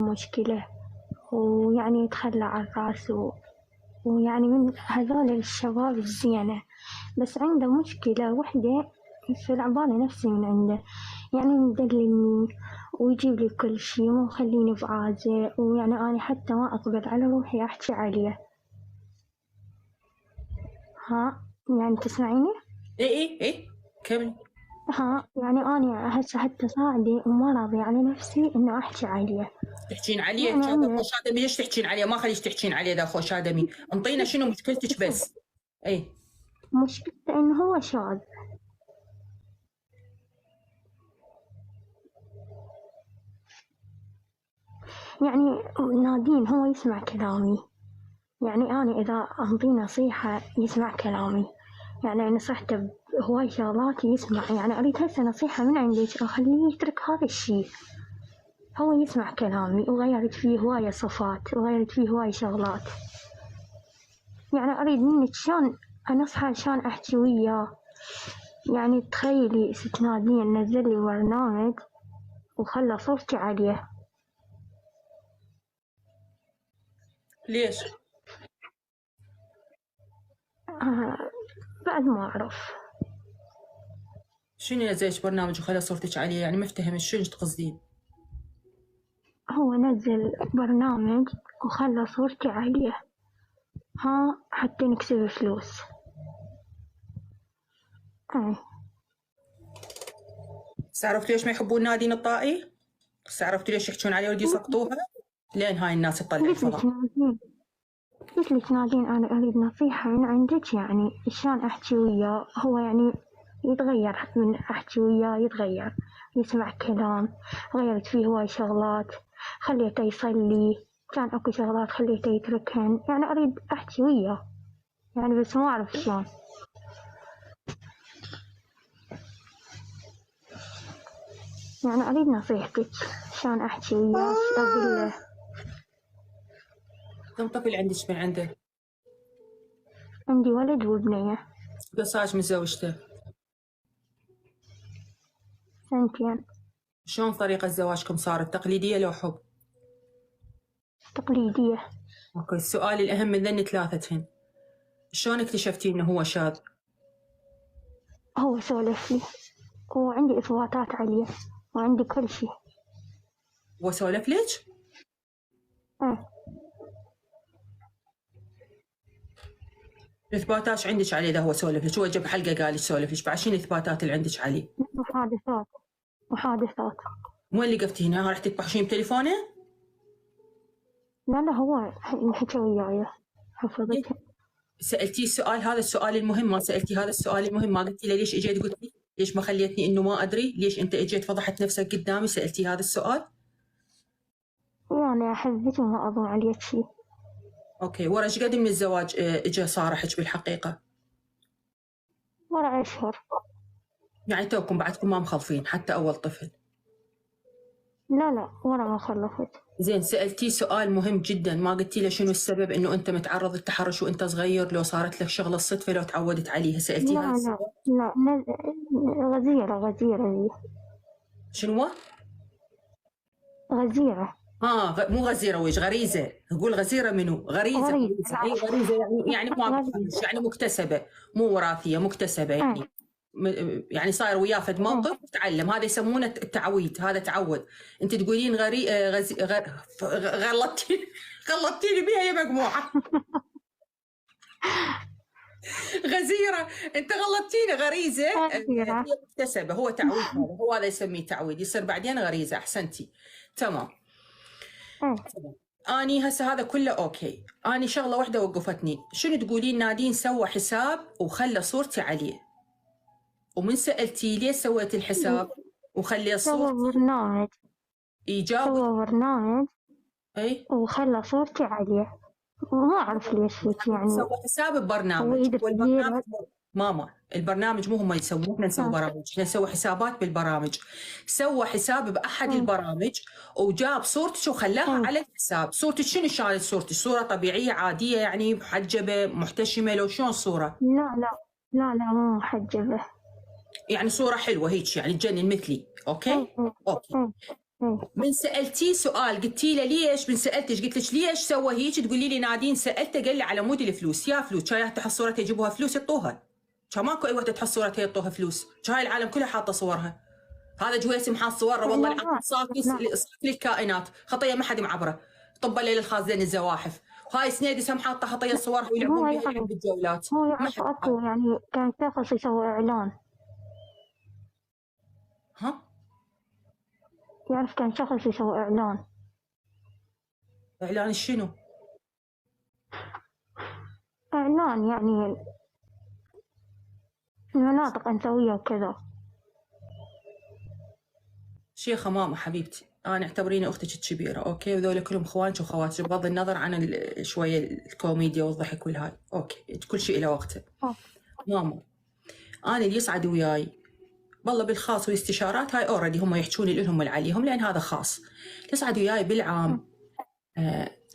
مشكلة ويعني يتخلى عن الراس ويعني من هذول الشباب الزينة، بس عنده مشكلة وحدة في العبالة نفسي من عنده، يعني مدللني ويجيب لي كل شي مو مخليني بعازة، ويعني أنا حتى ما أقبل على روحي أحكي عليه. ها يعني تسمعيني؟ ايه كمل. ها يعني أنا هسه حتى صاعدة وما راضية على نفسي إنه أحكي عليه. تحكين عليه يعني هذا عنده خوش آدمي، ليش تحكين عليه؟ ما خليش تحكين عليه ذا خوش آدمي، انطينا شنو مشكلتك بس. ايه مشكلته إنه هو شاذ. يعني نادين هو يسمع كلامي، يعني أنا إذا أنطيه نصيحة يسمع كلامي، يعني نصحته بهواي شغلات يسمع، يعني أريد هسه نصيحة من عندك أخليه يترك هذا الشي. هو يسمع كلامي وغيرت فيه هواية صفات وغيرت فيه هواي شغلات، يعني أريد منك شلون أنصحه شلون أحكي وياه. يعني تخيلي ست نادين نزل لي برنامج وخلى صورتي عليه. ليش؟ بعد ما أعرف. شنو نزلت برنامج وخلى صورتك عليه؟ يعني ما افتهم شنو تقصدين؟ هو نزل برنامج وخلى صورتي عليه حتى نكسب فلوس. بس عرفتوا ليش ما يحبون نادين الطائي؟ بس عرفتوا ليش يحكون عليه ولد يسقطوها؟ لين هاي الناس تطلع الفضاء. قلت لك نادين أنا أريد نصيحة من عندك، يعني شلون أحكي وياه. هو يعني يتغير من أحكي وياه، يتغير يسمع كلام، غيرت فيه هواي شغلات، خليته يصلي، كان أكو شغلات خليته يتركهن، يعني أريد أحكي وياه يعني بس ما أعرف شلون. يعني أريد نصيحتك شلون أحكي وياه، شو أقول له. كم طفل عندك من عنده؟ عندي ولد وبنية. قد صار من زوجته؟ 2. شلون طريقة زواجكم صارت؟ تقليدية لو حب؟ تقليدية. اوكي، السؤال الأهم من ذني ثلاثتهن، شلون اكتشفتي انه هو شاذ؟ هو سولف لي وعندي إثباتات عليه وعندي كل شيء. هو سولف لك؟ الاثباتات عندك عليه اذا هو سولف لك؟ هو جاب حلقه قال لك سولف لك، بعد شنو الاثباتات اللي عندك عليه؟ محادثات. مو اللي قفتي هنا رحتي تبحشين بتليفونه؟ لا هو حكى وياي حفظتها. سالتيه السؤال هذا، السؤال المهم، ما سالتي هذا السؤال المهم، ما قلتي له ليش اجيت قلت لي ليش ما خليتني انه ما ادري؟ ليش انت اجيت فضحت نفسك قدامي؟ سالتي هذا السؤال؟ يعني أحبك وما أظن عليك شيء. اوكي، ورا ايش قد من الزواج اجى صارحك بالحقيقه؟ ورا أشهر. يعني توكم بعدكم ما مخلفين حتى اول طفل؟ لا ورا ما خلفت. زين، سألتيه سؤال مهم جدا، ما قلتي له شنو السبب انه انت متعرض للتحرش وانت صغير، لو صارت لك شغله الصدفه لو تعودت عليها؟ سألتيه هذا السؤال؟ لا غزيرة دي. شنو؟ غزيرة. مو غزيره ويش، غريزه. نقول غزيره منو؟ غريزه. اي غريزه، يعني ما يعني مكتسبه، مو وراثيه، مكتسبه يعني. يعني صاير وياه فد موقف تعلم، هذا يسمونه التعويد، هذا تعود. انت تقولين غلطتيني بها يا مجموعه. غزيره، انت غلطتيني. غريزه هي مكتسبه، هو تعويد، هذا يسميه تعويد، يصير بعدين غريزه. احسنتي، تمام. اني هسه هذا كله اوكي، اني شغله واحده وقفتني، شنو تقولين نادين سوى حساب وخلى صورتي عليه؟ ومن سالتي ليش سويت الحساب وخلي صورتي؟ سوى برنامج. اي وخلى صورتي عليه وما أعرف ليش هيك. يعني سوى حساب ببرنامج، والبرنامج ماما البرنامج مو هم يسوون، احنا نسوي برامج، احنا نسوي حسابات بالبرامج. سوى حساب باحد البرامج وجاب صورتك وخلاها على الحساب. صورتك شنو شايل؟ صورتك صوره طبيعيه عاديه يعني محجبه محتشمه لو شلون صوره؟ لا مو محجبه، يعني صوره حلوه هيك يعني تجنن مثلي. اوكي. من سالتيه سؤال قلتي له ليش؟ من سالتش قلت لك ليش سوى هيك؟ تقولي لي نادين سالته قال لي على مود الفلوس. يا فلوس كان تحط صورتها يجيبوها فلوس يعطوها، كان ماكو اي وحده تحط صورتها يعطوها فلوس، كان هاي العالم كلها حاطه صورها. هذا جويسم حاط صوره والله العظيم صافي للكائنات، خطيه ما حد معبره، طب الليل الخازن الزواحف. وهاي سنيدي هم حاطه خطيه صورها ويلعبون بها عند الجولات. هو يعرف اكو يعني كان شخص يسوي اعلان. ها؟ يعرف كان شخص يسوي اعلان. اعلان شنو؟ اعلان يعني المناطق انثويه وكذا. شيخة ماما حبيبتي، أنا اعتبريني أختك الكبيرة، أوكي، وذول كلهم إخوانك وخواتك بغض النظر عن شوية الكوميديا والضحك والهاي، أوكي، كل شيء له وقته. ماما أنا اللي يصعد وياي والله بالخاص والاستشارات هاي أوريدي هم يحجون لي لهم عليهم لأن هذا خاص. يصعد وياي بالعام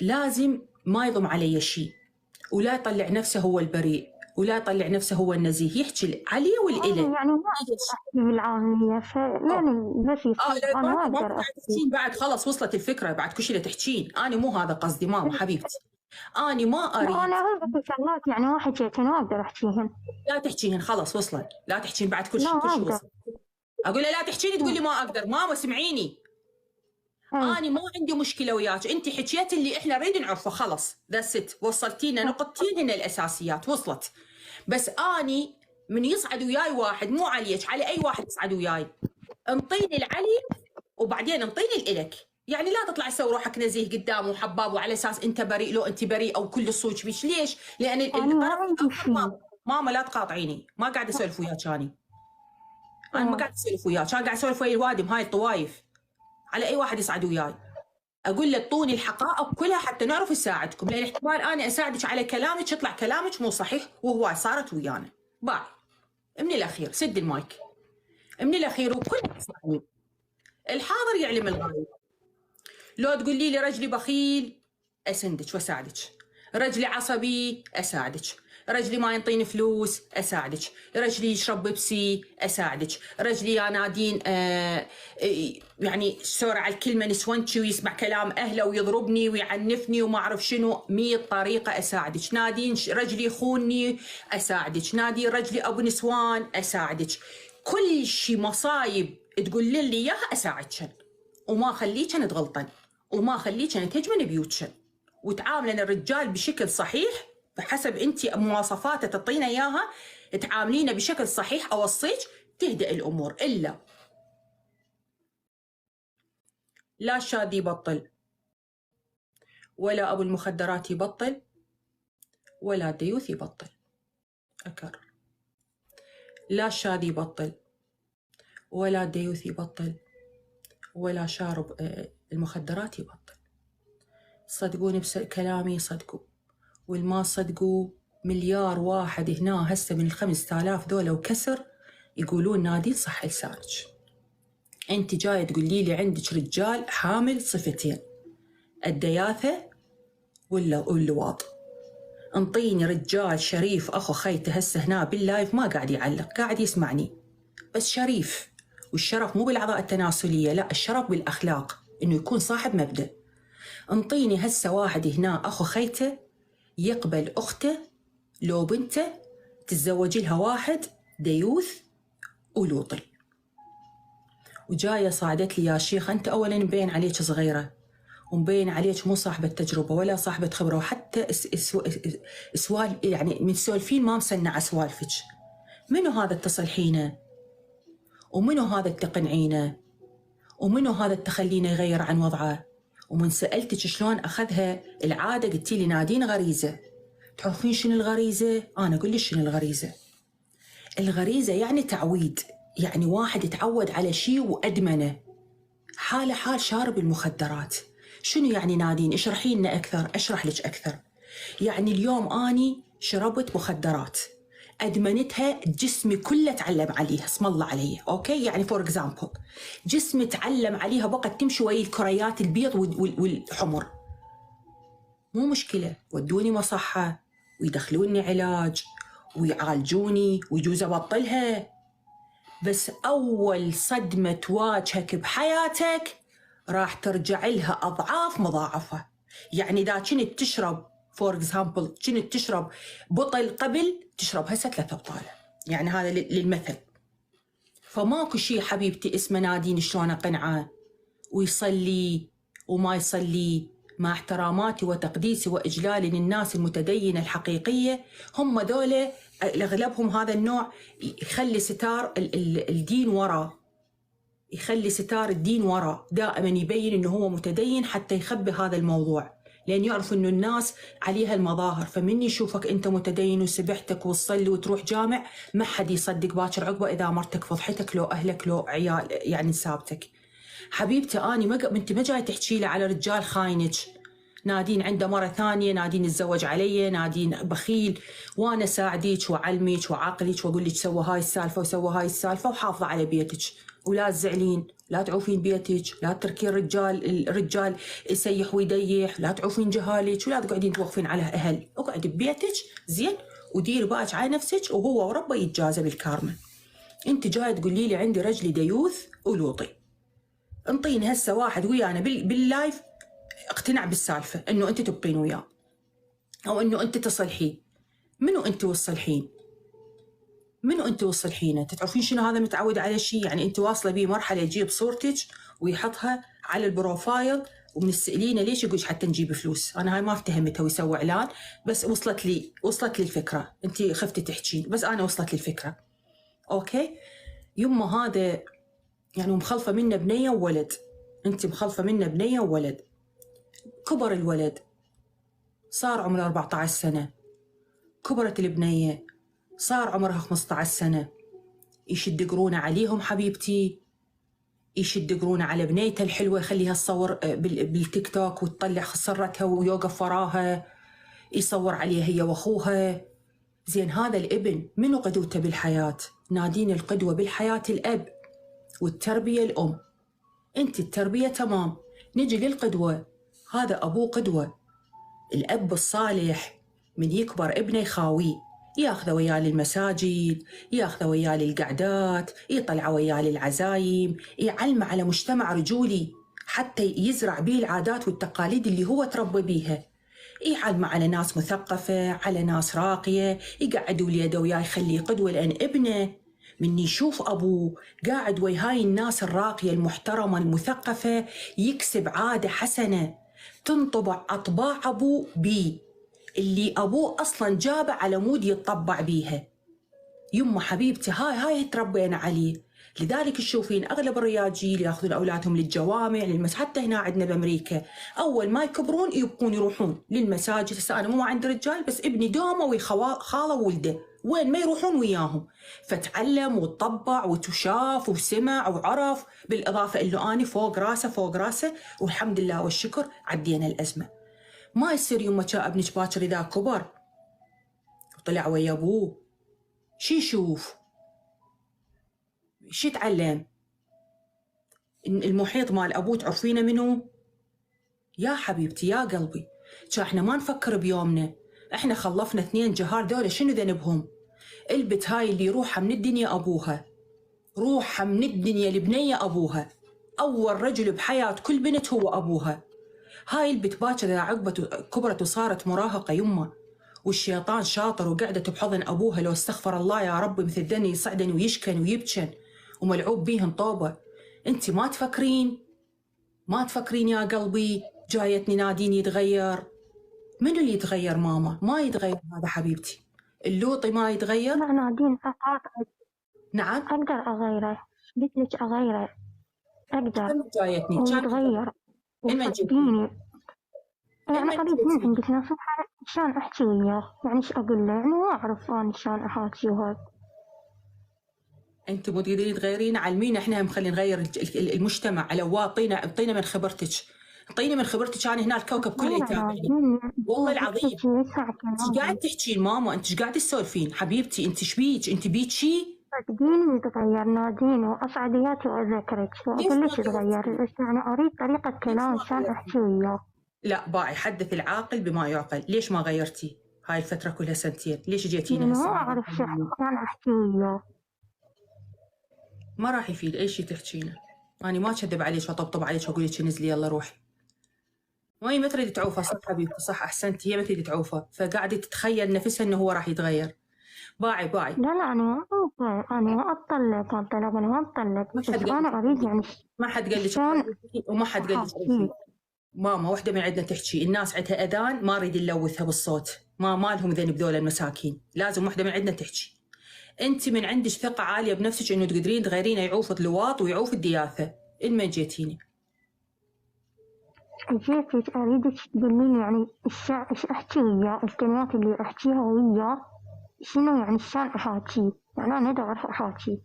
لازم ما يضم علي شيء، ولا يطلع نفسه هو البريء، ولا يطلع نفسه هو النزيه، يحكي علي والإله. يعني ما أحكي بالعامية يعني بس أنا ما أقدر تحكين بعد، خلص وصلت الفكرة بعد كل شيء تحكين. أنا مو هذا قصدي ماما حبيبتي، أنا ما أريد. أنا أعرف شغلات يعني ما حكيتهن ما أقدر أحكيهن. لا تحكيهن خلص وصلت، لا تحكين بعد كل شيء وصل. أقول له لا تحكيني تقول لي ما أقدر. ماما سمعيني، أنا ما عندي مشكلة وياك، أنت حكيت اللي إحنا نريد نعرفه خلص ذاتس إت، وصلتينا نقطتين هن الأساسيات وصلت. بس أني من يصعد وياي واحد مو عليك، على أي واحد يصعد وياي انطيني العلي وبعدين انطيني الإلك. يعني لا تطلع تسوي روحك نزيه قدامه وحباب وعلى أساس أنت بريء لو أنت بريء أو كل الصوت بيش. ليش؟ لأن الطرف ماما لا تقاطعيني، ما قاعد أسولف وياك أنا ما قاعد أسولف وياك، أنا قاعد أسولف ويا الوادم هاي الطوايف. على أي واحد يصعد وياي أقول له اعطوني الحقائق كلها حتى نعرف نساعدكم، لأن احتمال أنا أساعدك على كلامك يطلع كلامك مو صحيح وهو صارت ويانا. باي من الأخير سد المايك من الأخير وكل يسمعني. الحاضر يعلم الغايب. لو تقولي لي رجلي بخيل أسندك وأساعدك، رجلي عصبي أساعدك، رجلي ما ينطيني فلوس أساعدك، رجلي يشرب بيبسي أساعدك، رجلي يا نادين يعني سوري على الكلمة نسونتشي ويسمع كلام أهله ويضربني ويعنفني وما أعرف شنو، 100 طريقة أساعدك. نادين رجلي يخونني أساعدك، نادين رجلي أبو نسوان أساعدك، كل شي مصايب تقول لي إياها أساعدك، وما خليكن تغلطن وما خليكن تهجمن بيوتشن، وتعاملن الرجال بشكل صحيح بحسب انت مواصفاته تعطينا اياها، تعاملينه بشكل صحيح اوصيك تهدأ الامور. الا لا الشاذ يبطل، ولا ابو المخدرات يبطل، ولا الديوث يبطل. اكرر، لا الشاذ يبطل، ولا الديوث يبطل، ولا شارب المخدرات يبطل. صدقوني كلامي صدقوا، والما صدقوا مليار واحد هنا هسه من 5000 ذولا وكسر يقولون نادين صح لسانك. انت جايه تقولي لي عندك رجال حامل صفتين، الدياثه ولا اللواط. انطيني رجال شريف اخو خيته هسه هنا باللايف ما قاعد يعلق، قاعد يسمعني بس شريف، والشرف مو بالاعضاء التناسليه، لا الشرف بالاخلاق، انه يكون صاحب مبدأ. انطيني هسه واحد هنا اخو خيته يقبل اخته لو بنته تتزوج لها واحد ديوث ولوطي، وجايه صعدت لي يا شيخ انت اولا مبين عليك صغيره ومبين عليك مو صاحبه تجربه ولا صاحبه خبره، وحتى سوال يعني من سولفين ما مسنع سوالفك. منو هذا تصلحينه؟ ومنو هذا تقنعينه؟ ومنو هذا تخلينه يغير عن وضعه؟ ومن سألتك شلون أخذها العادة قلتي لي نادين غريزة. تعرفين شنو الغريزة؟ أنا أقول لك شنو الغريزة. الغريزة يعني تعويد، يعني واحد يتعود على شيء وأدمنه. حالة حال شارب المخدرات. شنو يعني نادين؟ اشرحي لنا أكثر. أشرح لك أكثر. يعني اليوم أني شربت مخدرات أدمنتها، جسمي كله تعلم عليها اسم الله علي، أوكي؟ يعني فور إكزامبل جسمي تعلم عليها، بقت تمشي ويا الكريات البيض والحمر. مو مشكلة، ودوني مصحة ويدخلوني علاج ويعالجوني ويجوز أبطلها، بس أول صدمة تواجهك بحياتك راح ترجع لها أضعاف مضاعفة. يعني إذا كنت تشرب فور اكزامبل كنت تشرب بطل قبل، تشرب هسه 3 أبطال، يعني هذا للمثل. فماكو شيء حبيبتي اسمه نادين شلون أقنعه ويصلي وما يصلي. مع احتراماتي وتقديسي وإجلالي للناس المتدينة الحقيقية، هم ذولا أغلبهم هذا النوع يخلي ستار الدين وراء، يخلي ستار الدين وراء، دائما يبين إنه هو متدين حتى يخبي هذا الموضوع، لأن يعرف إنه الناس عليها المظاهر. فمن يشوفك أنت متدين وسبحتك وتصلي وتروح جامع، ما حد يصدق باكر عقبه إذا مرتك فضحتك لو أهلك لو عيال يعني سابتك. حبيبتي أني أنت ما جاي تحكي لي على رجال خاينك، نادين عنده مرة ثانية، نادين تزوج علي، نادين بخيل، وأنا ساعديك وعلميك وعاقليك وأقول لك سوى هاي السالفة وسوى هاي السالفة وحافظة على بيتك، ولا تزعلين، لا تعوفين بيتك، لا تركين الرجال يسيح ويديح، لا تعوفين جهالك، ولا تقعدين توقفين على أهل. اقعدي ببيتك زين وديري بالك على نفسك، وهو وربه يتجازى بالكارما. أنت جاي تقولي لي عندي رجلي ديوث ولوطي، انطيني هسه واحد ويانا باللايف اقتنع بالسالفة انه انت تبقين وياه او انه انت تصلحين. منو انت والصلحين؟ منو انت والصلحين؟ انت تعرفين شنو هذا متعود على شيء؟ يعني انت واصله بيه مرحله يجيب صورتك ويحطها على البروفايل ومن السئلينه ليش يقول حتى نجيب فلوس. انا هاي ما افتهمتها ويسوي اعلان، بس وصلت لي الفكره. انت خفتي تحكين بس انا وصلت لي الفكره. اوكي يمه هذا يعني مخلفه منه بنيه وولد، انت مخلفه منه بنيه وولد. كبر الولد صار عمره 14 سنة، كبرت البنية صار عمرها 15 سنة. يشد قرونه عليهم حبيبتي، يشد قرونه على بنيته الحلوة، يخليها تصور بالتيك توك وتطلع خسرتها ويوقف وراها يصور عليها هي واخوها. زين هذا الابن منو قدوته بالحياة؟ نادين القدوة بالحياة الأب والتربية الأم. انت التربية تمام، نجي للقدوة. هذا أبوه قدوة، الأب الصالح من يكبر ابنه يخاويه، ياخذه وياه للمساجد، ياخذه وياه للقعدات، يطلعه وياه للعزايم، يعلمه على مجتمع رجولي حتى يزرع بيه العادات والتقاليد اللي هو تربى بيها. يعلمه على ناس مثقفة، على ناس راقية، يقعد وليده وياه يخليه قدوة، لأن ابنه من يشوف أبوه قاعد ويا هاي الناس الراقية المحترمة المثقفة يكسب عادة حسنة تنطبع أطباع أبوه بيه، اللي أبوه أصلاً جابه على مود يتطبع بيها. يمه حبيبتي هاي تربينا عليه. لذلك تشوفين أغلب الرياجيل ياخذون أولادهم للجوامع حتى هنا عندنا بأمريكا أول ما يكبرون يبقون يروحون للمساجد. هسه أنا مو عندي رجال بس ابني دومه وخاله وولده وين ما يروحون وياهم، فتعلم وتطبع وتشاف وسمع وعرف، بالإضافة إنه أنا فوق راسه والحمد لله والشكر عدينا الأزمة. ما يصير يما جاء ابنك باكر إذا كبر وطلع ويا أبوه شي يشوف شي يتعلم. المحيط مال أبوه تعرفينه منو؟ يا حبيبتي يا قلبي، احنا ما نفكر بيومنا، احنا خلفنا 2 جهار دولة شنو ذنبهم؟ البت هاي اللي روحها من الدنيا أبوها، روحها من الدنيا البنية أبوها، أول رجل بحياة كل بنت هو أبوها. هاي البت باكر إذا عقبت كبرت وصارت مراهقة يمه والشيطان شاطر وقعدت بحضن أبوها، لو استغفر الله يا رب مثل ذني يصعدن ويشكن ويبكن وملعوب بيهن طوبة. انت ما تفكرين يا قلبي جايتني نادين يتغير؟ منو اللي يتغير ماما؟ ما يتغير هذا حبيبتي، اللوطي ما يتغير. لا نادين نعم أقدر أغيره، قلت لك أغيره أقدر جايتني ويتغير وصدقيني. يعني قريب من عندك نصيحة شلون أحكي وياه، يعني إيش أقول له، يعني ما أعرف أنا شلون أحاكي وهذا. انت مو تقدرين تغيرين، علمينا احنا هم خلينا نغير المجتمع على اعطينا من خبرتك، اعطيني من خبرتك. انا هنا الكوكب كله يتابعني والله العظيم. انت قاعد تحكين ماما، انت قاعد تسولفين حبيبتي، انت شبيك؟ انت بيك شي؟ صدقيني يتغير نادين وأصعدياتي وأذكرك وأقول لك يتغير، بس أنا أريد طريقة كلام شلون أحكي وياه. لا باعي حدث العاقل بما يعقل. ليش ما غيرتي هاي الفترة كلها 2 سنين؟ ليش جيتينا هسه؟ ما أعرف شلون أحكي وياه. ما راح يفيد أي شيء تحكينه، أنا ما أكذب عليك وأطبطب عليك وأقول لك نزلي يلا روحي. وهي ما تريد تعوفه. صح حبيبتي صح أحسنت، هي ما تريد تعوفه، فقاعدة تتخيل نفسها إنه هو راح يتغير. باعي لا أنا ما أطلق أنا ما أطلق، بس أنا أريد يعني ما حد قال لك وما حد قال لك ماما واحدة من عندنا تحكي، الناس عندها أذان ما أريد نلوثها بالصوت، ما لهم ذنب ذول المساكين، لازم واحدة من عندنا تحكي. أنت من عندك ثقة عالية بنفسك إنه تقدرين تغيرين يعوف اللواط ويعوف الدياثة، إلما جيتيني؟ جيتك أريدك تقولين يعني إيش أحكي وياه، الكلمات اللي أحكيها وياه شنو يعني شلون أحاكيه، يعني أنا أعرف أحاكيه.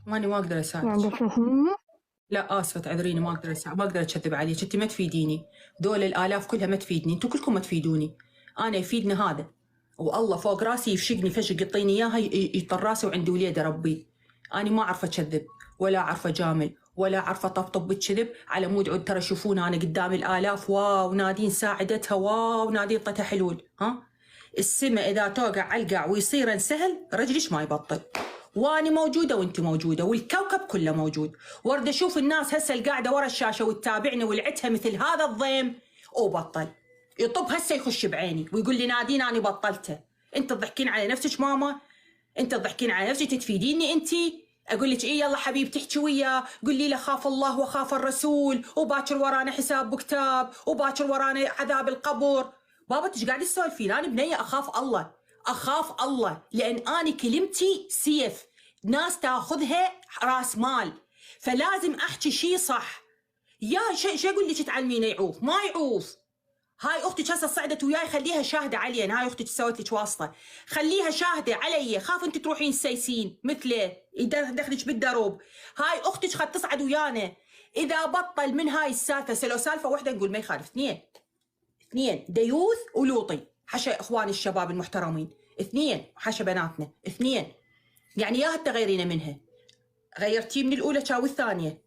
ماني ما أقدر أساعدك. يعني تفهميني؟ لا آسفة تعذريني، ما أقدر أكذب عليك، أنت ما تفيديني، دول الآلاف كلها ما تفيدني، أنتوا كلكم ما تفيدوني، أنا يفيدني هذا، والله فوق راسي يفشقني فشق يعطيني إياها يطر راسي وعندي وليد أربيه، أنا ما أعرف أكذب ولا أعرف أجامل ولا أعرف أطبطب بالكذب على مود عود. ترى شوفون أنا قدام الآلاف واو نادين ساعدتها، واو نادين طتها حلول. ها السماء إذا توقع علقع ويصير سهل رجليش ما يبطل، واني موجوده وانت موجوده والكوكب كله موجود. ورد اشوف الناس هسه القاعده ورا الشاشه وتتابعني ولعتها مثل هذا الضيم وبطل يطب هسه يخش بعيني ويقول لي نادين انا بطلته. انت تضحكين على نفسك ماما، انت تضحكين على نفسك تفيديني انت. اقول لك ايه يلا حبيبتي احكي وياه، قول لي له خاف الله وخاف الرسول وباكر ورانا حساب بكتاب وباكر ورانا عذاب القبر. بابا ايش قاعد تسولفين؟ انا بنيه اخاف الله، اخاف الله، لان انا كلمتي سيف ناس تاخذها راس مال، فلازم احكي شيء صح. يا شو اقول لك تعلمينه يعوف؟ ما يعوف. هاي اختك هسه صعدت وياي خليها شاهده علي، هاي اختك سوت لك واسطه، خليها شاهده علي، خاف انت تروحين سيسين مثله يدخلك بالدروب. هاي اختك خد تصعد ويانا، اذا بطل من هاي السالفه لو سالفه واحده نقول ما يخالف، اثنين ديوث ولوطي، حشا اخواني الشباب المحترمين، اثنين حشا بناتنا، اثنين يعني يا تغيرين منها. غيرتيه من الاولى كاو الثانيه،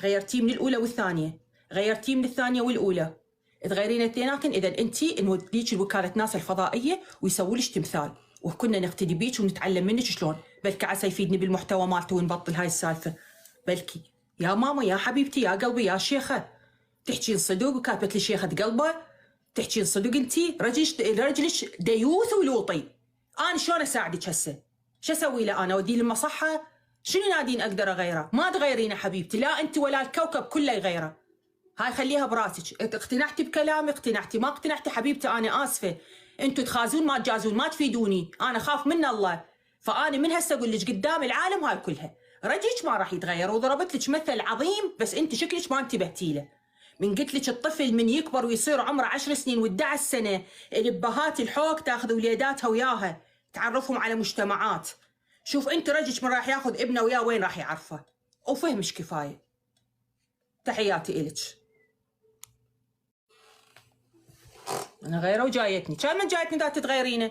غيرتيه من الاولى والثانيه، غيرتيه من الثانيه والاولى، تغيرين اثنيناتن. اذا انت نوديك لوكاله ناس الفضائيه ويسووا لك تمثال وكنا نقتدي بيك ونتعلم منك شلون، بلكي عسى يفيدني بالمحتوى مالته ونبطل هاي السالفه. بلكي يا ماما يا حبيبتي يا قلبي يا شيخه، تحكين صدق وكاتبت لي شيخه قلبه، تحكين صدق انت رجلك ديوث ولوطي. انا شلون اساعدك هسه؟ شو اسوي له انا؟ اوديه للمصحه؟ شنو نادين اقدر اغيره؟ ما تغيرينه حبيبتي، لا انت ولا الكوكب كله يغيره. هاي خليها براسك، اقتنعتي بكلامي اقتنعتي، ما اقتنعتي حبيبتي انا اسفه، انتوا تخازون ما تجازون ما تفيدوني، انا خاف من الله، فانا من هسه اقول لك قدام العالم هاي كلها رجلك ما راح يتغير. وضربت لك مثل عظيم بس انت شكلك ما انتبهتي له. من قلت لك الطفل من يكبر ويصير عمره 10 سنين و11 سنه الابهات الحوك تاخذ وليداتها وياها تعرفهم على مجتمعات. شوف انت رجلك من راح ياخذ ابنه وياه وين راح يعرفه، وفهمش كفايه. تحياتي الك. انا غيره وجايتني، كان من جايتني دا تتغيرينه؟